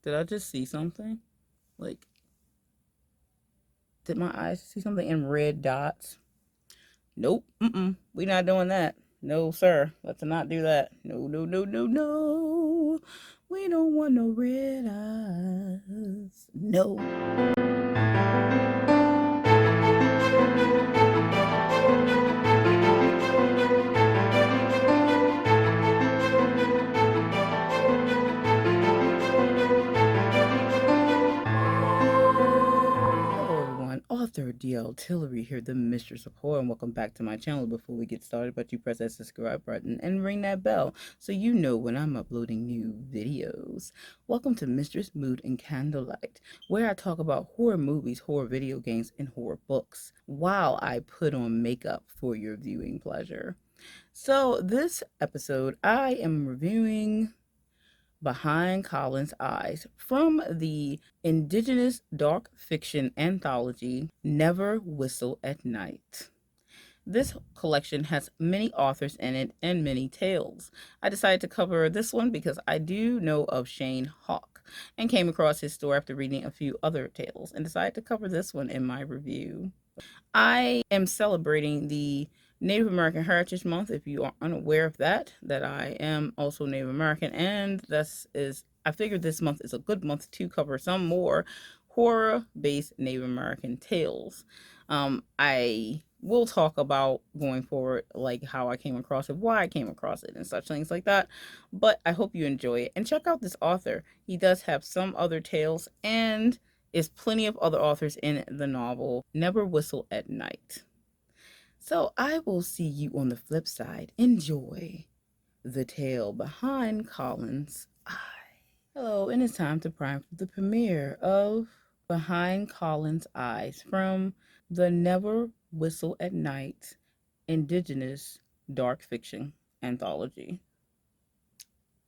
Did I just see something? Like, did my eyes see something in red dots? Nope. We not doing that. No, sir. Let's not do that. No, no, no, no, no. We don't want no red eyes. No. Hello everyone, author DL Tillery here, the Mistress of Horror, and welcome back to my channel. Before we get started, but you press that subscribe button and ring that bell so you know when I'm uploading new videos. Welcome to Mistress, Mood, and Candlelight, where I talk about horror movies, horror video games, and horror books while I put on makeup for your viewing pleasure. So this episode, I am reviewing Behind Colin's Eyes from the Indigenous dark fiction anthology Never Whistle at Night. This collection has many authors in it and many tales. I decided to cover this one because I do know of Shane Hawk and came across his story after reading a few other tales and decided to cover this one in my review. I am celebrating the Native American Heritage Month. If you are unaware of that, I am also Native American, and I figured this month is a good month to cover some more horror-based Native American tales. I will talk about going forward, like how I came across it, why I came across it, and such things like that. But I hope you enjoy it and check out this author. He does have some other tales and is plenty of other authors in the novel Never Whistle at Night. So I will see you on the flip side. Enjoy the tale behind Colin's eye. Hello, and it's time to prime for the premiere of Behind Colin's Eyes from the Never Whistle at Night Indigenous dark fiction anthology.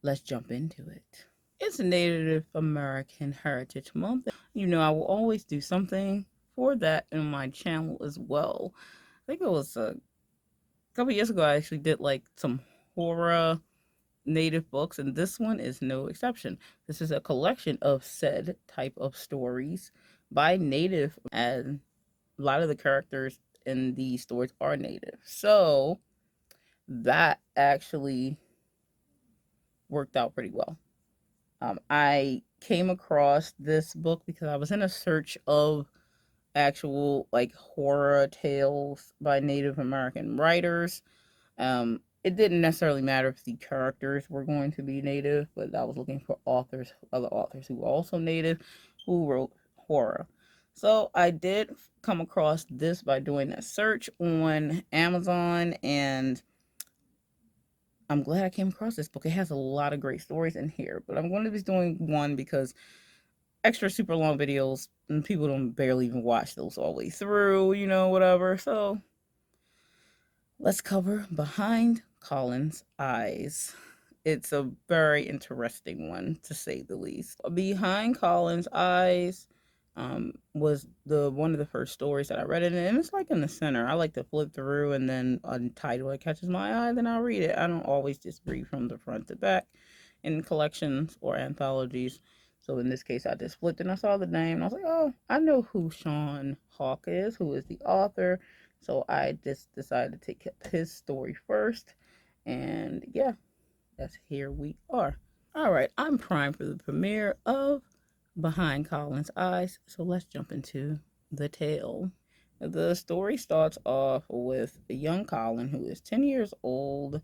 Let's jump into it. It's Native American Heritage Month. You know, I will always do something for that in my channel as well. I think it was a couple years ago I actually did like some horror native books, and this one is no exception. This is a collection of said type of stories by native, and a lot of the characters in these stories are native. So that actually worked out pretty well. I came across this book because I was in a search of actual like horror tales by Native American writers. It didn't necessarily matter if the characters were going to be native, but I was looking for authors, other authors who were also native, who wrote horror. So I did come across this by doing a search on Amazon, and I'm glad I came across this book. It has a lot of great stories in here, but I'm going to be doing one because extra super long videos and people don't barely even watch those all the way through, whatever. So let's cover Behind Colin's Eyes. It's a very interesting one, to say the least. Behind Colin's Eyes was the one of the first stories that I read it, and it's like in the center. I like to flip through, and then a title that catches my eye, then I'll read it. I don't always just read from the front to back in collections or anthologies. So in this case, I just flipped and I saw the name, and I was like, oh, I know who Sean Hawk is, who is the author. So I just decided to take his story first. And yeah, that's here we are. All right, I'm primed for the premiere of Behind Colin's Eyes. So let's jump into the tale. The story starts off with a young Colin who is 10 years old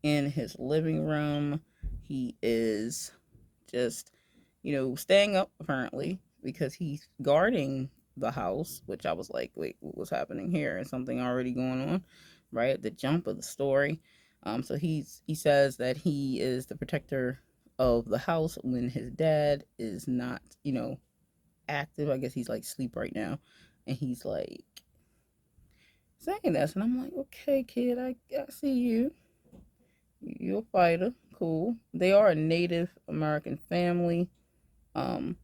in his living room. He is just, staying up apparently because he's guarding the house, which I was like, wait, what was happening here? Is something already going on? Right at the jump of the story. So he says that he is the protector of the house when his dad is not, active. I guess he's like asleep right now. And he's like saying this. And I'm like, okay, kid, I see you. You're a fighter. Cool. They are a Native American family. Um,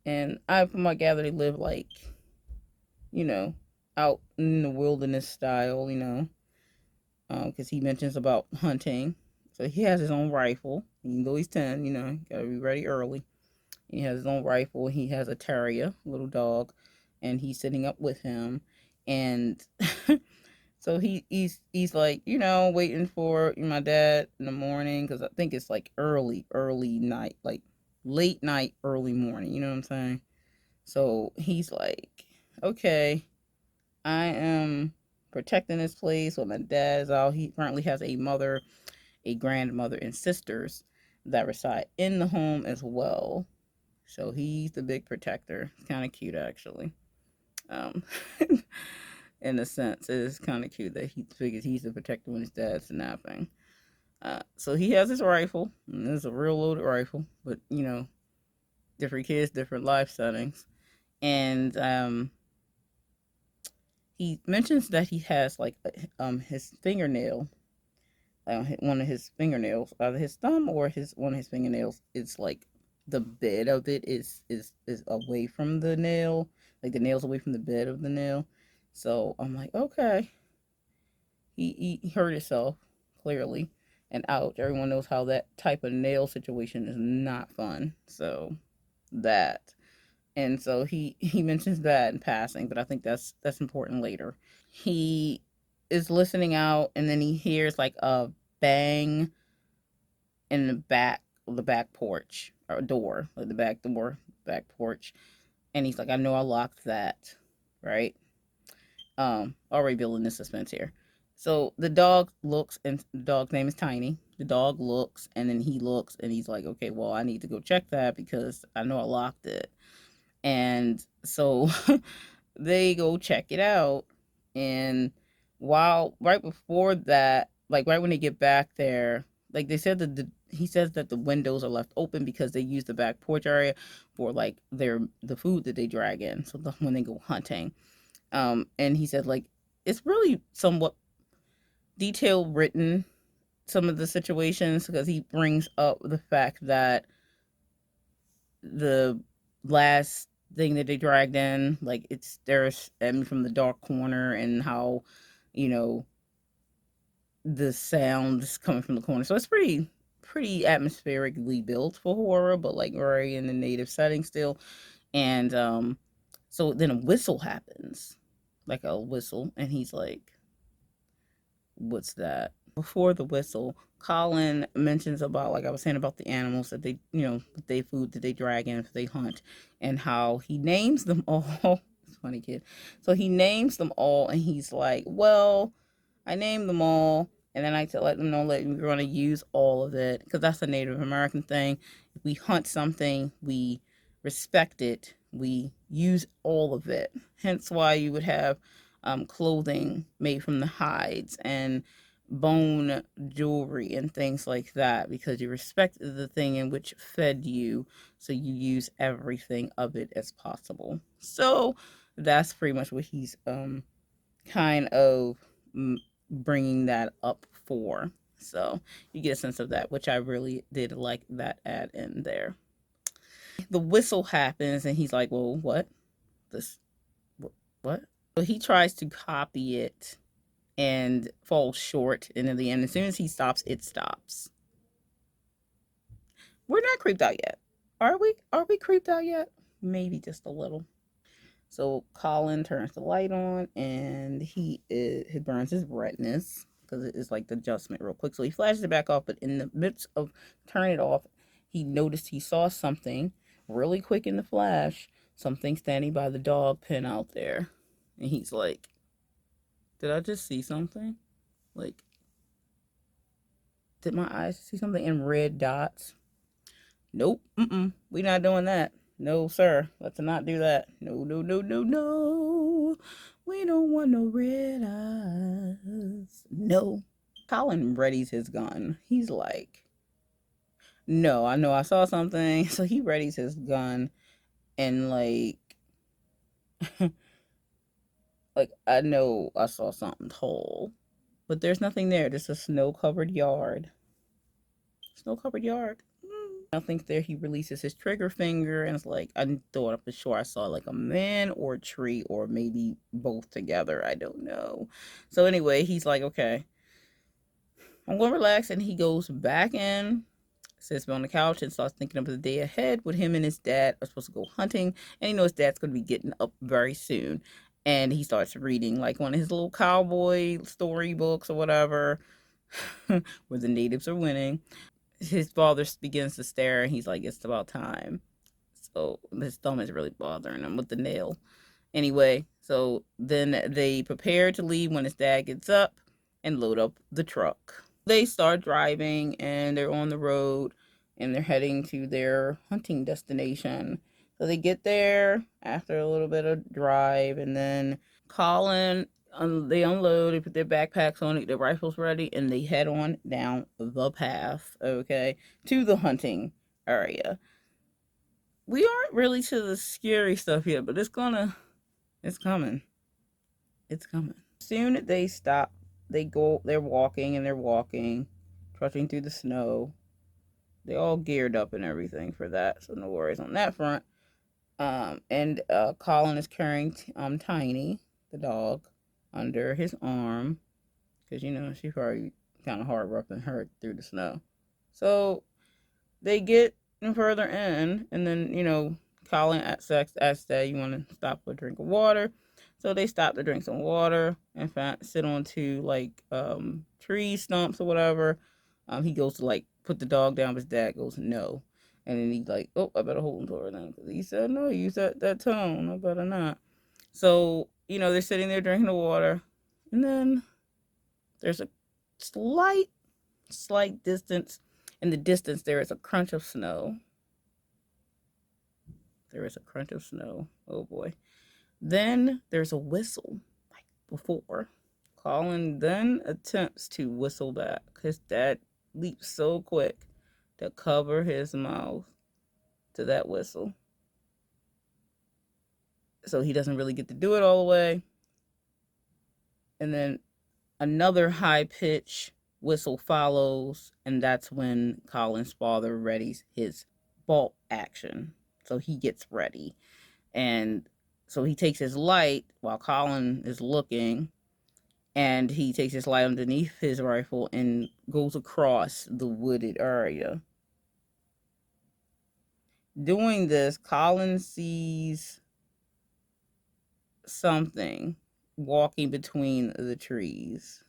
and from what I gather, they live like, you know, out in the wilderness style, because he mentions about hunting. So he has his own rifle. Even though he's 10, gotta be ready early. He has his own rifle. He has a terrier, little dog, and he's sitting up with him. And so he's like, waiting for my dad in the morning, because I think it's like early night, like late night, early morning. You know what I'm saying? So he's like, okay, I am protecting this place when my dad is out. He currently has a mother, a grandmother, and sisters that reside in the home as well. So he's the big protector. It's kind of cute, actually. Um, in a sense, it is kind of cute that he figures he's the protector when his dad's napping. So he has his rifle, and it's a real loaded rifle, but different kids, different life settings. And he mentions that he has like his fingernail, one of his fingernails, either his thumb or his one of his fingernails. It's like the bed of it is away from the nail, like the nail's away from the bed of the nail. So I'm like, okay, he hurt himself clearly, and ouch. Everyone knows how that type of nail situation is not fun. So that, and so he mentions that in passing, but I think that's important later. He is listening out, and then he hears like a bang in the back porch or door, like the back door, back porch, and he's like, I know I locked that, right? Already building the suspense here. So the dog looks, and the dog's name is Tiny. The dog looks, and then he looks, and he's like, okay, well, I need to go check that because I know I locked it. And so they go check it out. And while right before that, like right when they get back there, like they said that he says that the windows are left open because they use the back porch area for like the food that they drag in. So when they go hunting, and he said like it's really somewhat detail written, some of the situations, because he brings up the fact that the last thing that they dragged in, like it's there's from the dark corner, and how you know the sound is coming from the corner. So it's pretty atmospherically built for horror, but like very in the native setting still. And so then a whistle happens, like a whistle, and he's like, what's that? Before the whistle, Colin mentions about, like I was saying, about the animals that they, that they food that they drag in if they hunt, and how he names them all. It's funny kid. So he names them all, and he's like, well, I named them all, and then I to let them know that we're going to use all of it, because that's a Native American thing. If we hunt something, we respect it. We use all of it. Hence why you would have clothing made from the hides and bone jewelry and things like that, because you respect the thing in which fed you, so you use everything of it as possible. So that's pretty much what he's kind of bringing that up for. So you get a sense of that, which I really did like that add in there. The whistle happens, and he's like, well, what? This, what? So he tries to copy it and falls short. And in the end, as soon as he stops, it stops. We're not creeped out yet. Are we? Are we creeped out yet? Maybe just a little. So Colin turns the light on, and he burns his redness, because it's like the adjustment real quick. So he flashes it back off, but in the midst of turning it off, he noticed he saw something really quick in the flash, something standing by the dog pen out there. And he's like, did I just see something? Like, did my eyes see something in red dots? Nope. We not doing that. No, sir. Let's not do that. No, no, no, no, no. We don't want no red eyes. No. Colin readies his gun. He's like, no, I know I saw something. So he readies his gun, and like, like I know I saw something tall, but there's nothing there. Just a snow-covered yard. Snow-covered yard. Nothing there. He releases his trigger finger, and it's like, I thought for sure I saw like a man or a tree, or maybe both together. I don't know. So anyway, he's like, okay, I'm going to relax, and he goes back in Sits on the couch and starts thinking of the day ahead with him and his dad are supposed to go hunting. And his dad's going to be getting up very soon. And he starts reading like one of his little cowboy storybooks or whatever, where the natives are winning. His father begins to stare and he's like, it's about time. So his thumb is really bothering him with the nail. Anyway, so then they prepare to leave when his dad gets up and load up the truck. They start driving and they're on the road and they're heading to their hunting destination. So they get there after a little bit of drive, and then Colin, they unload, they put their backpacks on, get their rifles ready, and they head on down the path, okay, to the hunting area. We aren't really to the scary stuff yet, but it's coming. It's coming. Soon they stop. They're walking and they're walking, trudging through the snow. They all geared up and everything for that, so no worries on that front. And Colin is carrying Tiny, the dog, under his arm, because she's probably kind of hard roughing her through the snow. So they get further in, and then Colin asks Dad, "You want to stop for a drink of water?" So they stop to drink some water and sit on two like tree stumps or whatever. He goes to like put the dog down, but his dad goes no, and then he's like, "Oh, I better hold him to her then," because he said no. Use that tone. I better not. So they're sitting there drinking the water, and then there's a slight distance. In the distance, there is a crunch of snow. There is a crunch of snow. Oh boy. Then there's a whistle, like before. Colin then attempts to whistle back. His dad leaps so quick to cover his mouth to that whistle. So he doesn't really get to do it all the way. And then another high pitch whistle follows, and that's when Colin's father readies his bolt action. So he gets ready. And so he takes his light while Colin is looking, and he takes his light underneath his rifle and goes across the wooded area. Doing this, Colin sees something walking between the trees.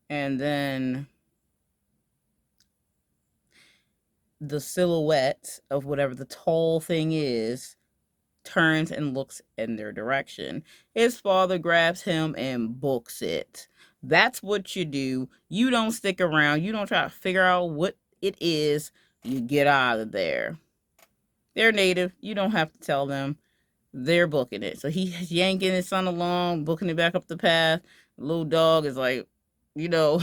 And then the silhouette of whatever the tall thing is turns and looks in their direction. His father grabs him and books it. That's what you do. You don't stick around. You don't try to figure out what it is. You get out of there. They're native. You don't have to tell them. They're booking it. So he's yanking his son along, booking it back up the path. The little dog is like, you know,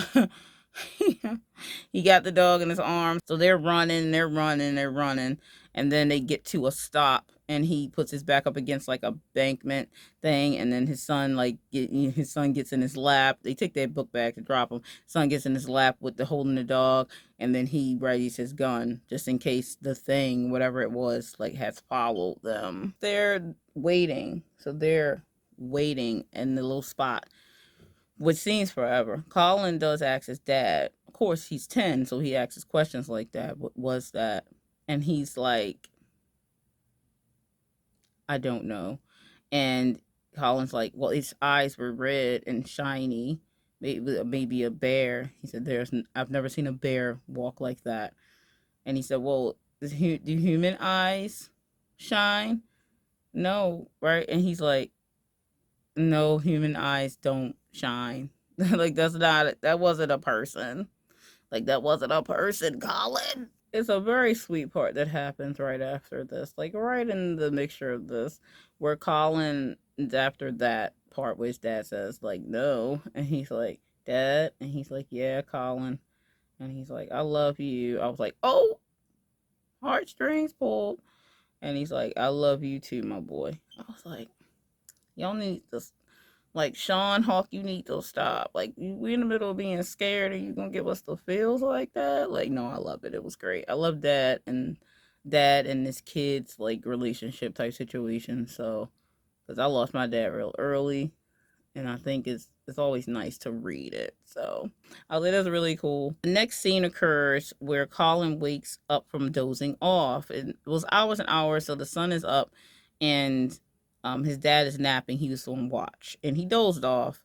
he got the dog in his arms. So they're running. And then they get to a stop and he puts his back up against like a bankment thing. And then his son, his son gets in his lap. They take their book back to drop him. Son gets in his lap with the holding the dog. And then he readies his gun just in case the thing, whatever it was, like has followed them. They're waiting. So they're waiting in the little spot, which seems forever. Colin does ask his dad. Of course, he's 10, so he asks questions like that. What was that? And he's like, I don't know. And Colin's like, well, its eyes were red and shiny. Maybe a bear. He said, I've never seen a bear walk like that. And he said, well, do human eyes shine? No, right? And he's like, no, human eyes don't shine. Like, that wasn't a person. Like, that wasn't a person, Colin. It's a very sweet part that happens right after this. Like, right in the mixture of this, where Colin, after that part where his dad says, like, no. And he's like, Dad? And he's like, yeah, Colin. And he's like, I love you. I was like, oh, heartstrings pulled. And he's like, I love you too, my boy. I was like, y'all need to, like, Sean Hawk, you need to stop. Like, we in the middle of being scared and you gonna give us the feels like that? Like, no, I love it. It was great. I love dad and this kid's, like, relationship type situation. So, because I lost my dad real early. and I think it's always nice to read it. So I think that's really cool. The next scene occurs where Colin wakes up from dozing off. It was hours and hours, so the sun is up, and his dad is napping. He was on watch, and he dozed off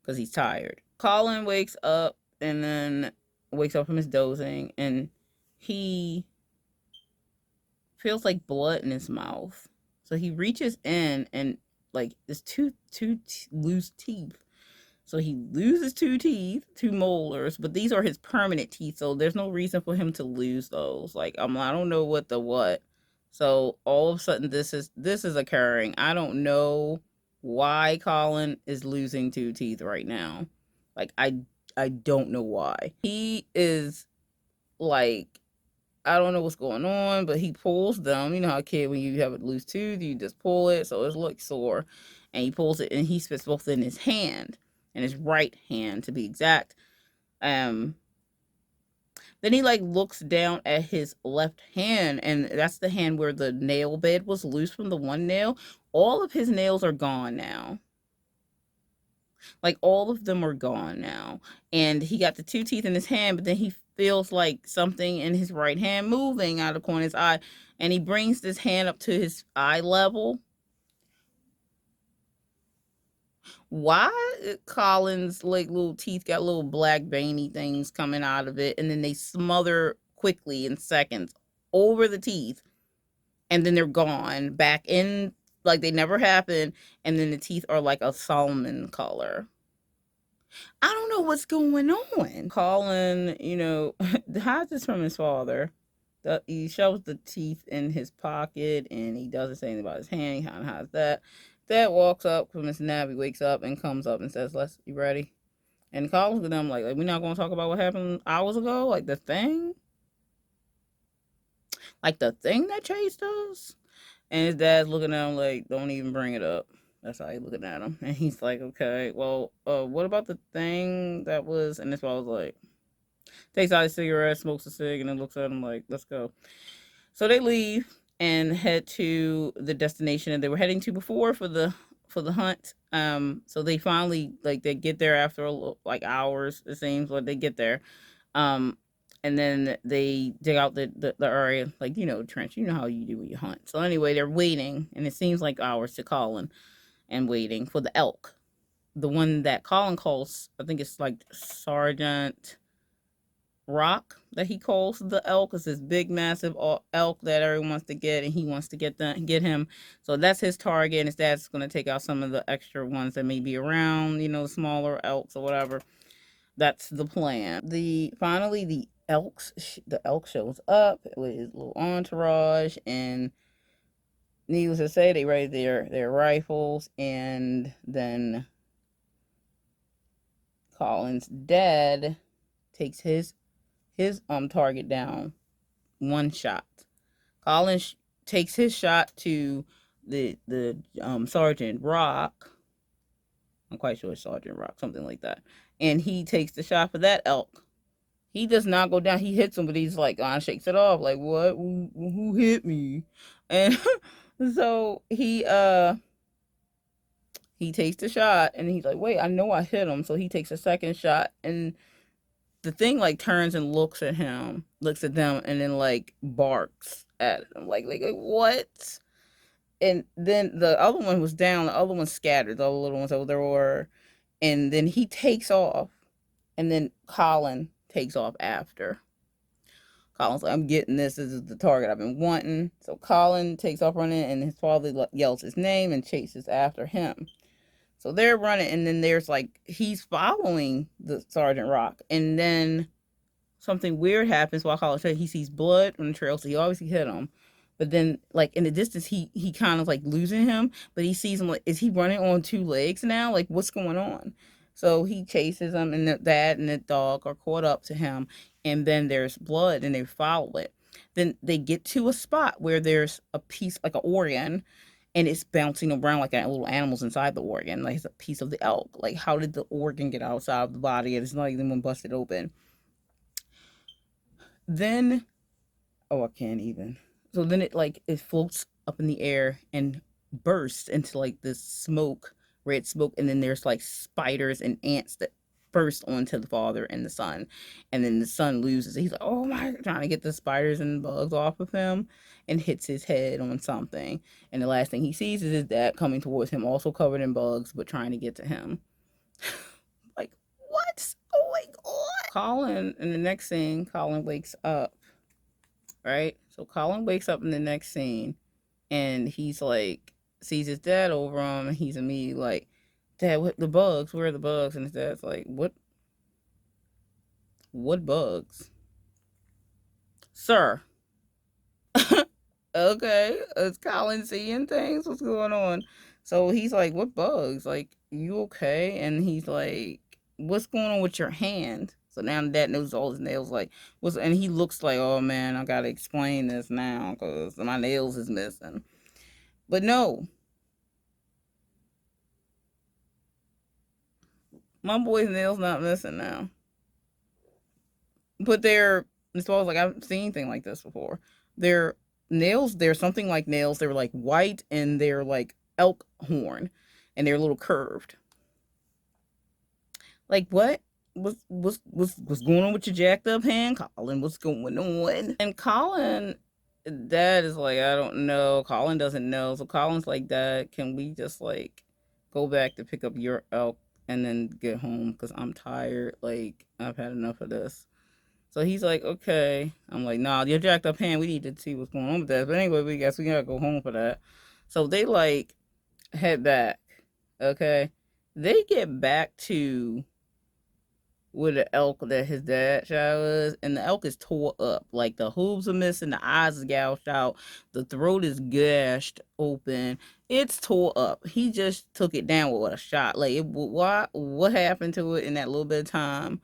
because he's tired. Colin wakes up and then wakes up from his dozing, and he feels like blood in his mouth. So he reaches in and like there's two loose teeth. So he loses two teeth, two molars, but these are his permanent teeth. So there's no reason for him to lose those. Like I don't know what the what. So all of a sudden this is occurring. I don't know why Colin is losing two teeth right now. Like I don't know why. He is like I don't know what's going on, but he pulls them. You know how a kid, when you have a loose tooth, you just pull it so it's like sore. And he pulls it and he spits both in his hand, in his right hand to be exact. Um, then he like looks down at his left hand, and that's the hand where the nail bed was loose from the one nail. All of his nails are gone now. Like all of them are gone now. And he got the two teeth in his hand, but then he feels like something in his right hand moving out of the corner of his eye. And he brings this hand up to his eye level. Why Colin's like little teeth got little black veiny things coming out of it, and then they smother quickly in seconds over the teeth, and then they're gone back in like they never happened, and then the teeth are like a salmon color. I don't know what's going on. Colin, hides this from his father. He shoves the teeth in his pocket and he doesn't say anything about his hand. He kind of hides that. Dad walks up from his nap. He wakes up and comes up and says, you ready? And Colin's with them like, we're not going to talk about what happened hours ago? Like the thing? Like the thing that chased us? And his dad's looking at him like, don't even bring it up. That's how he's looking at him. And he's like, okay, well, what about the thing that was, and this guy was like, takes out his cigarette, smokes a cig, and then looks at him like, let's go. So they leave and head to the destination that they were heading to before for the hunt. So they finally like they get there after like hours, it seems, like they get there. Um, and then they dig out the area, like trench. You know how you do when you hunt. So anyway, they're waiting, and it seems like hours to Colin, and waiting for the elk, the one that Colin calls, I think it's like Sergeant Rock that he calls the elk, is this big massive elk that everyone wants to get, and he wants to get him. So that's his target, and his dad's going to take out some of the extra ones that may be around, smaller elks or whatever. That's the plan. The elk shows up with his little entourage, and needless to say, they raise their rifles, and then Colin's dad takes his target down one shot. Colin takes his shot to the Sergeant Rock. I'm quite sure it's Sergeant Rock, something like that. And he takes the shot for that elk. He does not go down. He hits him, but he's like, shakes it off. Like, what? Who hit me? And so he takes the shot, and he's like, wait, I know I hit him. So he takes a second shot, and the thing like turns and looks at them, and then like barks at him, like what? And then the other one was down. The other one scattered. The other little ones over there were, and then he takes off, and then Colin takes off after. Colin's like, I'm getting this. This is the target I've been wanting. So Colin takes off running, and his father yells his name and chases after him. So they're running, and then there's like he's following the Sergeant Rock, and then something weird happens while Colin said he sees blood on the trail, so he obviously hit him. But then, like in the distance, he kind of like losing him, but he sees him like, is he running on two legs now? Like what's going on? So he chases him, and the dad and the dog are caught up to him, and then there's blood, and they follow it. Then they get to a spot where there's a piece like an organ, and it's bouncing around like little animals inside the organ. Like it's a piece of the elk. Like how did the organ get outside of the body? And it's not even busted open. Then, oh, I can't even. So then it floats up in the air and bursts into like this smoke red smoke, and then there's like spiders and ants that burst onto the father and the son, and then the son loses. He's like, oh my, trying to get the spiders and bugs off of him, and hits his head on something. And the last thing he sees is his dad coming towards him, also covered in bugs, but trying to get to him. Like, what's going on? Colin, in the next scene, Colin wakes up, right? So Colin wakes up in the next scene, and he's like, sees his dad over him, and he's immediately like, Dad, what the bugs? Where are the bugs? And his dad's like, what bugs? Sir. Okay, is Colin seeing things? What's going on? So he's like, what bugs? Like, you okay? And he's like, what's going on with your hand? So now dad knows all his nails. Like, what's, and he looks like, oh man, I gotta explain this now because my nails is missing. But no, my boy's nails not missing now. But they're, as well as like I've seen anything like this before. They're nails. They're something like nails. They're like white and they're like elk horn, and they're a little curved. Like what? What's going on with your jacked up hand, Colin? What's going on? And Colin, Dad is like, I don't know. Colin doesn't know. So Colin's like, Dad, can we just like go back to pick up your elk and then get home? Because I'm tired. Like, I've had enough of this. So he's like, okay. I'm like, nah, your jacked up hand, we need to see what's going on with that. But anyway, we guess we gotta go home for that. So they like head back. Okay. They get back to with the elk that his dad shot was, and the elk is tore up. Like the hooves are missing, the eyes is gouged out, the throat is gashed open. It's tore up. He just took it down with a shot. Like, what happened to it in that little bit of time?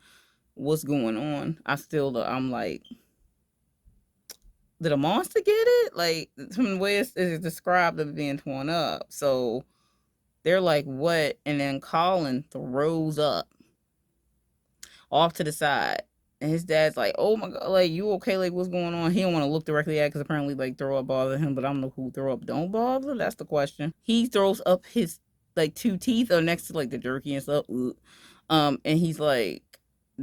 What's going on? I'm like, did a monster get it? Like, from the way it's described of being torn up. So they're like, what? And then Colin throws up off to the side. And his dad's like, oh my God, like, you okay? Like, what's going on? He don't want to look directly at it because apparently, like, throw up bothers him, but I don't know who throw up don't bother. That's the question. He throws up his, like, two teeth are next to, like, the jerky and stuff. And he's like,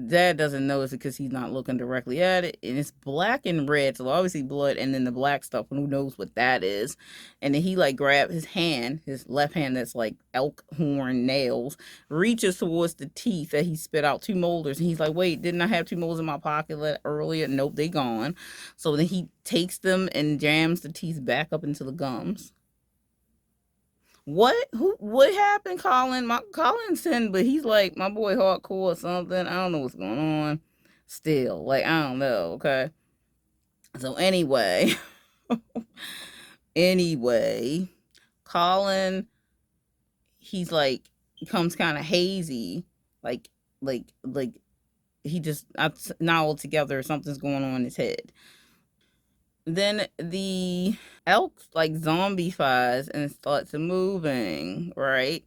Dad doesn't notice it because he's not looking directly at it. And it's black and red, so obviously blood, and then the black stuff, and who knows what that is. And then he like grabbed his hand, his left hand that's like elk horn nails, reaches towards the teeth that he spit out, two molars. And he's like, wait, didn't I have two molars in my pocket earlier? Nope, they gone. So then he takes them and jams the teeth back up into the gums. What happened, Colin? My Colin's 10, but he's like my boy hardcore or something. I don't know what's going on. Still, like, I don't know, okay. So anyway, anyway, Colin, he's like becomes kind of hazy, like like he just not all together. Something's going on in his head. Then the elk like zombifies and starts moving, right?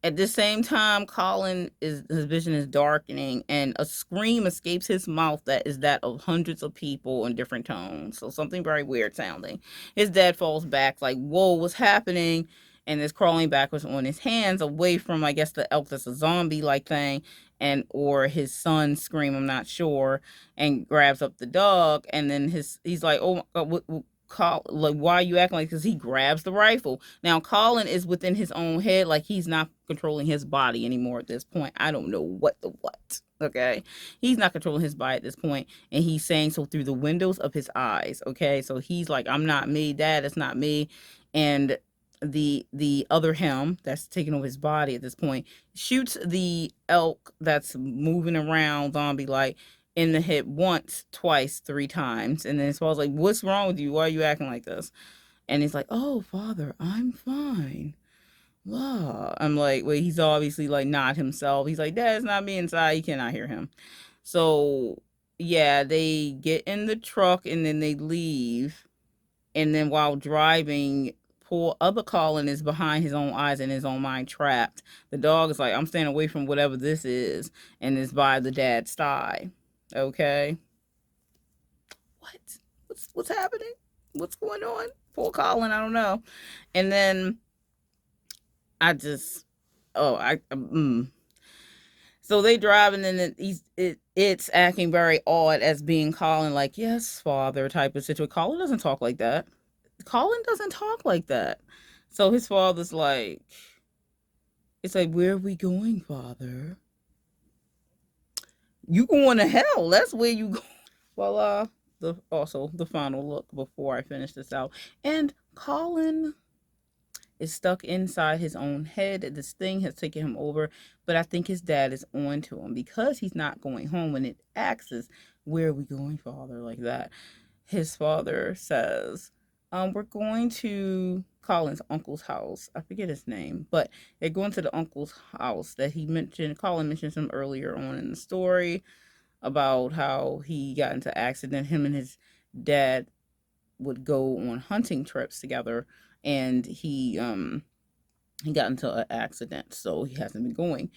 At the same time, Colin is his vision is darkening, and a scream escapes his mouth that is that of hundreds of people in different tones. So something very weird sounding. His dad falls back, like, "Whoa, what's happening?" And is crawling backwards on his hands away from, I guess, the elk that's a zombie like thing, and or his son scream. I'm not sure, and grabs up the dog, and then he's like, "Oh my God, what like, why are you acting like?" Because he grabs the rifle. Now Colin is within his own head, like he's not controlling his body anymore at this point. I don't know what. Okay, he's not controlling his body at this point, and he's saying so through the windows of his eyes. Okay, so he's like, "I'm not me, Dad. It's not me," and the other him that's taking over his body at this point shoots the elk that's moving around zombie like in the hip once, twice, three times. And then it's like, what's wrong with you? Why are you acting like this? And he's like, oh, Father, I'm fine. Blah. I'm like, wait, he's obviously like not himself. He's like, Dad, it's not me inside. You cannot hear him. So, yeah, they get in the truck and then they leave. And then while driving, poor other Colin is behind his own eyes and his own mind trapped. The dog is like, I'm staying away from whatever this is, and is by the dad's thigh. Okay. What? What's happening? What's going on? Poor Colin, I don't know. And then I just oh, So they drive, and then it's acting very odd as being Colin, like, yes, father, type of situation. Colin doesn't talk like that. Colin doesn't talk like that. So his father's like, it's like, where are we going, father? You going to hell. That's where you go. Well, the final look before I finish this out. And Colin is stuck inside his own head. This thing has taken him over, but I think his dad is on to him because he's not going home. When it asks, where are we going, father? Like that. His father says, we're going to Colin's uncle's house. I forget his name, but they're going to the uncle's house that he mentioned. Colin mentioned him earlier on in the story about how he got into an accident. Him and his dad would go on hunting trips together, and he got into an accident, so he hasn't been going.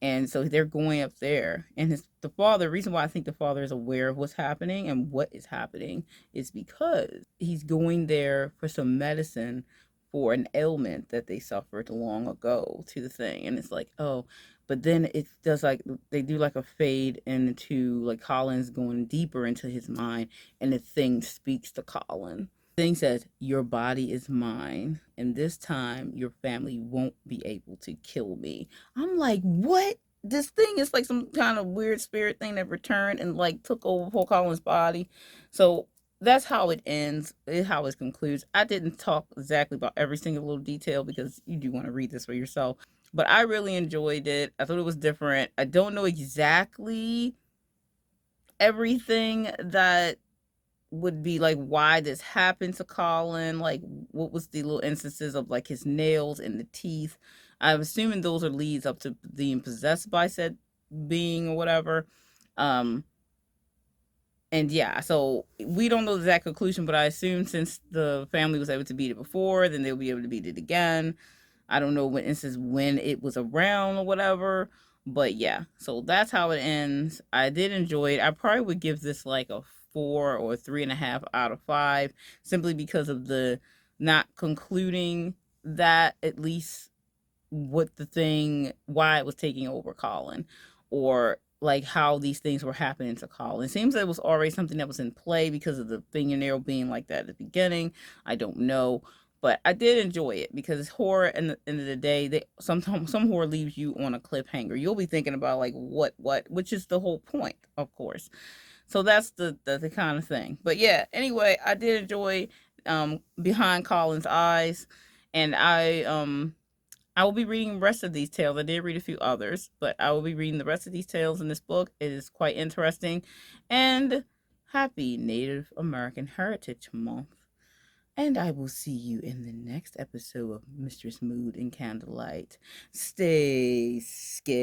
And so they're going up there, and the father. Reason why I think the father is aware of what's happening and what is happening is because he's going there for some medicine for an ailment that they suffered long ago to the thing. And it's like, oh, but then it does, like, they do like a fade into like Colin's going deeper into his mind, and the thing speaks to Colin. Thing says, your body is mine, and this time your family won't be able to kill me. I'm like, what? This thing is like some kind of weird spirit thing that returned and like took over Paul Collins' body. So that's how it ends, how it concludes. I didn't talk exactly about every single little detail because you do want to read this for yourself. But I really enjoyed it. I thought it was different. I don't know exactly everything that would be like why this happened to Colin, like what was the little instances of like his nails and the teeth. I'm assuming those are leads up to being possessed by said being or whatever. Um and yeah, so we don't know the exact conclusion, but I assume since the family was able to beat it before, then they'll be able to beat it again. I don't know what instance when it was around or whatever. But yeah, so that's how it ends. I did enjoy it. I probably would give this like a 4 or 3.5 out of 5, simply because of the not concluding that, at least what the thing, why it was taking over Colin, or like how these things were happening to Colin. It seems that it was already something that was in play because of the fingernail being like that at the beginning. I don't know. But I did enjoy it because horror, in the end of the day, they sometimes some horror leaves you on a cliffhanger. You'll be thinking about like what, which is the whole point, of course. So that's the kind of thing. But yeah, anyway, I did enjoy Behind Colin's Eyes, and I will be reading the rest of these tales. I did read a few others, but I will be reading the rest of these tales in this book. It is quite interesting. And happy Native American Heritage Month. And I will see you in the next episode of Mistress Mood and Candlelight. Stay scared.